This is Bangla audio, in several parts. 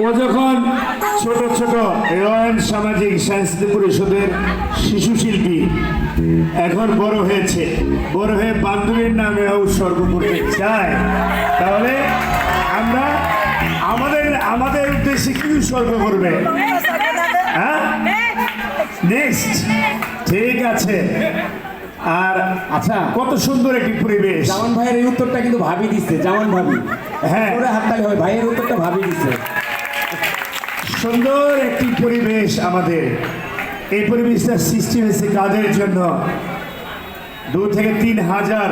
ও যখন ছোট ছোট রয়্যাল সামাজিক সাংস্কৃতিক পরিষদের শিশু শিল্পী, এখন বড় হয়েছে, বড় হয়ে বান্ধবীর নামে উৎসর্গ করতে চায়, তাহলে আমরা আমাদের আমাদের উদ্দেশ্যে কি উৎসর্গ করবে? হ্যাঁ, নেক্সট, ঠিক আছে। আর আচ্ছা, কত সুন্দর একটি পরিবেশ। জামান ভাইয়ের এই উত্তরটা কিন্তু ভাবি দিচ্ছে, জামান ভাবি। হ্যাঁ, ওরে হাততালি হয়, ভাইয়ের উত্তরটা ভাবি দিচ্ছে। সুন্দর একটি পরিবেশ আমাদের। এই পরিবেশটা সৃষ্টি হয়েছে কাদের জন্য? 2 থেকে 3 হাজার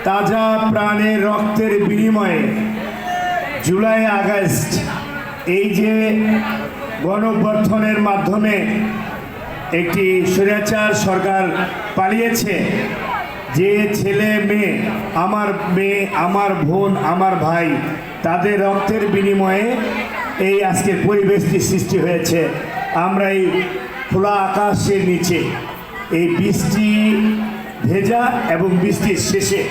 তাজা প্রাণের রক্তের বিনিময়ে জুলাই আগস্ট এই যে গণঅভ্যুত্থানের মাধ্যমে একটি স্বৈরাচার সরকার পালিয়েছে, যে ছেলে মেয়ে, আমার বোন, আমার ভাই, তাদের রক্তের বিনিময়ে এই আজকের পরিবেশটি সৃষ্টি হয়েছে। আমরা এই খোলা আকাশের নিচে এই বৃষ্টি ভেজা এবং বৃষ্টির শেষে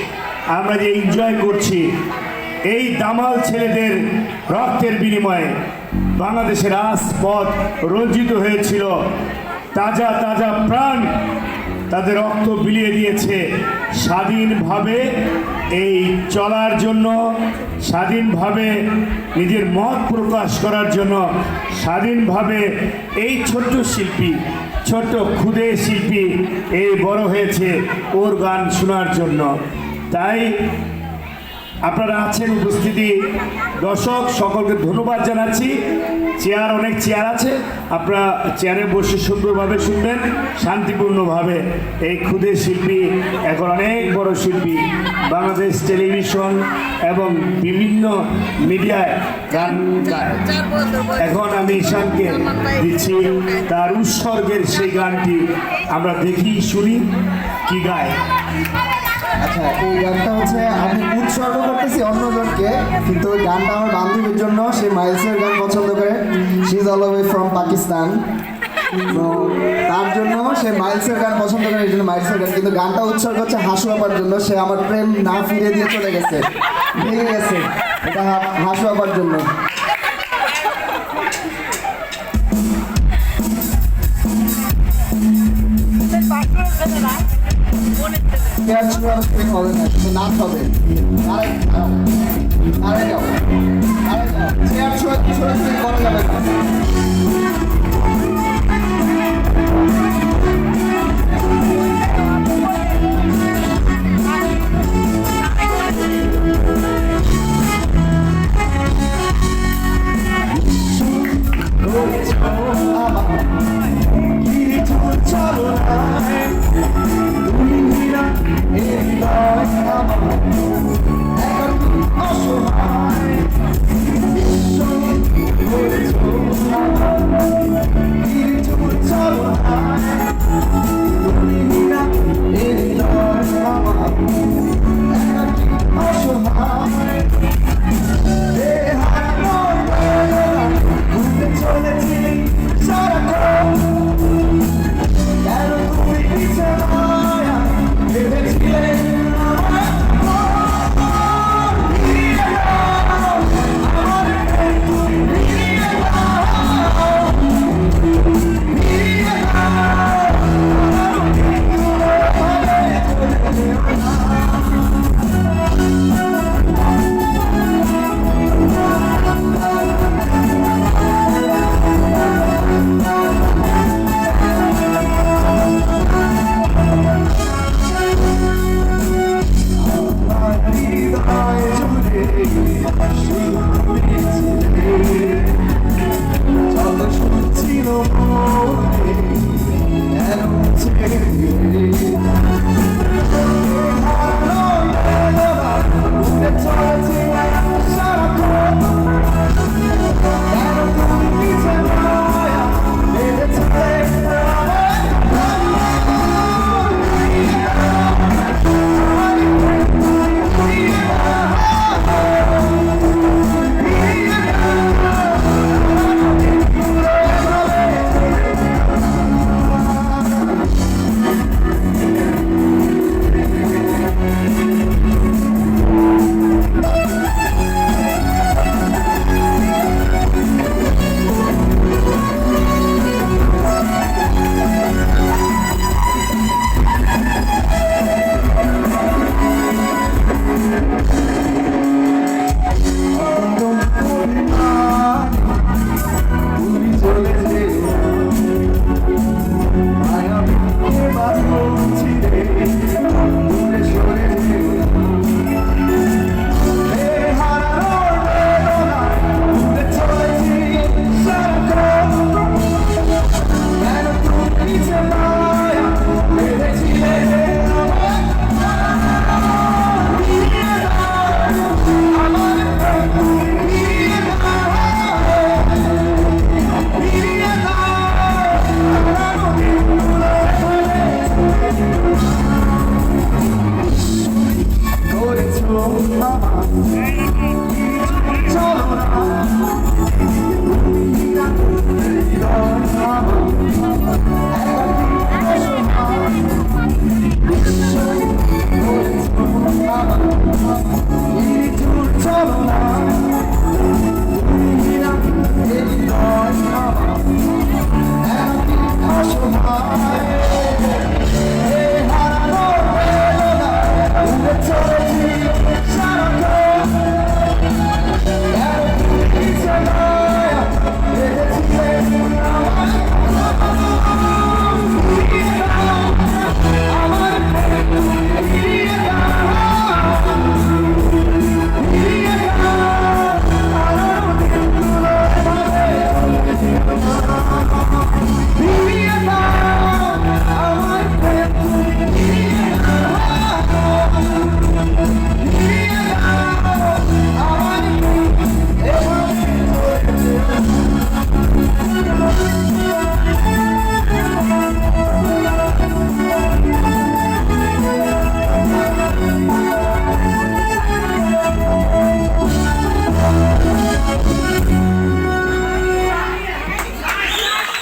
আমরা যে এনজয় করছি, এই দামাল ছেলেদের রক্তের বিনিময়ে বাংলাদেশের রাজপথ রঞ্জিত হয়েছিল। তাজা তাজা প্রাণ তাদের রক্ত বিলিয়ে দিয়েছে স্বাধীনভাবে এই চলার জন্য, স্বাধীনভাবে নিজের মত প্রকাশ করার জন্য, স্বাধীনভাবে এই ছোট্ট শিল্পী, ছোট্ট ক্ষুদে শিল্পী এই বড় হয়েছে ওর গান শোনার জন্য। তাই আপনারা আছেন উপস্থিতি দর্শক, সকলকে ধন্যবাদ জানাচ্ছি। চেয়ার, অনেক চেয়ার আছে, আপনারা চেয়ারে বসে সুন্দরভাবে শুনবেন, শান্তিপূর্ণভাবে। এই ক্ষুদে শিল্পী এখন অনেক বড় শিল্পী, বাংলাদেশ টেলিভিশন এবং বিভিন্ন মিডিয়ায় গান গায়। এখন আমি ঈশানকে দিচ্ছি তার উৎসর্গের সেই গানটি, আমরা দেখি, শুনি কি গায়। আচ্ছা, এই গানটা হচ্ছে আমি উৎসর্গ করতেছি অন্যজনকে, কিন্তু ওই গানটা আমার বান্ধবীর জন্য। সে মাইলসের গান পছন্দ করে, she is all way from Pakistan. তো তার জন্য সে মাইলসের গান পছন্দ করে, এই জন্য মাইলসের গান। কিন্তু গানটা উৎসর্গ হচ্ছে হাসু আপার জন্য। সে আমার প্রেম না ফিরে দিয়ে চলে গেছে, ভেঙে গেছে। এটা হাসু আপার জন্য। পেঁয়াজ ছোড়া হবে না, কিন্তু নাচ হবে। আরে যাও, আরে যাও, আরে যাও।